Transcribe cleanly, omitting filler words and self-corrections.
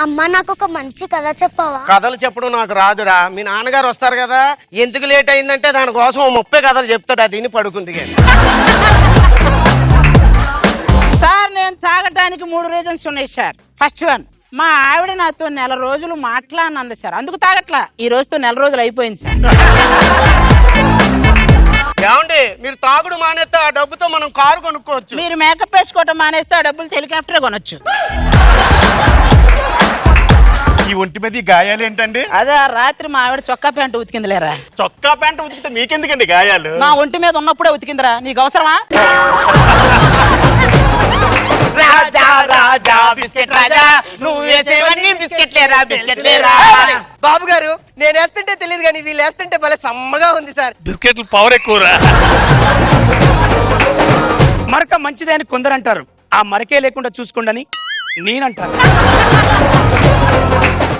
అమ్మా నాకు ఒక మంచి కథ చెప్పవా? కథలు చెప్పడం నాకు రాదురా. మీ నాన్నగారు వస్తారు కదా, ఎందుకు లేట్ అయిందంటే దానికోసం 30 కథలు చెప్తాడు. అది తిని పడుకుంది. సార్ నేను తాగటానికి 3 రీజన్స్ ఉన్నాయి సార్. ఫస్ట్ వన్, మా ఆవిడ నాతో 1 రోజులు మాట్లాడినంది సార్, అందుకు తాగట్లా. ఈ రోజుతో 1 రోజులు అయిపోయింది సార్. ఏమండి, మీరు తాగుడు మానేస్తే ఆ డబ్బుతో మనం కారు కొనుక్కోవచ్చు. మీరు మేకప్ వేసుకోవటం మానేస్తే ఆ డబ్బులు హెలికాప్టర్ కొనొచ్చు. ఈ ఒంటి మీద గాయాలు ఏంటండి? అదే రాత్రి మా ఆవిడ చొక్కా ప్యాంటు ఉతికింది లేరా. చొక్కా ప్యాంటు ఉతికితే మీకెందుకండి గాయాలు? నా ఒంటి మీద ఉన్నప్పుడే ఉతికిందిరా, నీకు అవసరమా? రాజా రాజా బిస్కెట్ రాజా, నువ్వు వేసేవన్నీ బిస్కెట్ లేరా, బిస్కెట్ లేరా. బాబు గారు, నేను వేస్తుంటే తెలియదు కానీ వీళ్ళు వేస్తుంటే భలే సమ్మగా ఉంది సార్. బిస్కెట్లు పవర్ ఎక్కువరా. మరక మంచిదే అని కొందరు అంటారు, ఆ మరకే లేకుండా చూసుకోండి అని నేనంటాను.